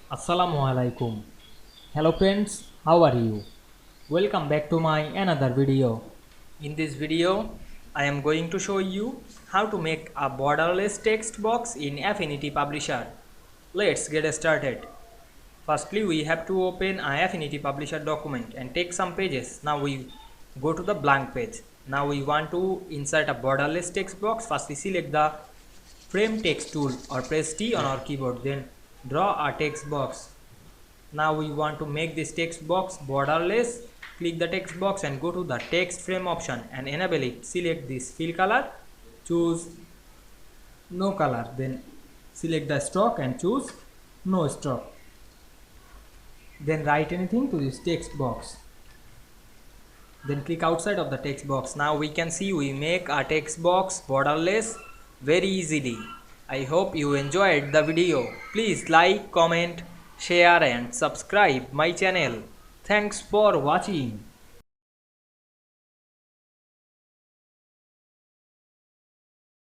Assalamu Walaikum. Hello friends, how are you? Welcome back to my another video. In this video, I am going to show you how to make a borderless text box in Affinity Publisher. Let's get started. Firstly, we have to open a Affinity Publisher document and take some pages. Now we go to the blank page. Now we want to insert a borderless text box. First we select the frame text tool or press T on our keyboard, then draw a text box. Now we want to make this text box borderless. Click the text box and go to the text frame option and enable it. Select this fill color, choose no color, then select the stroke and choose no stroke. Then write anything to this text box. Then click outside of the text box. Now we can see we make a text box borderless very easily. I hope you enjoyed the video. Please like, comment, share and subscribe my channel. Thanks for watching.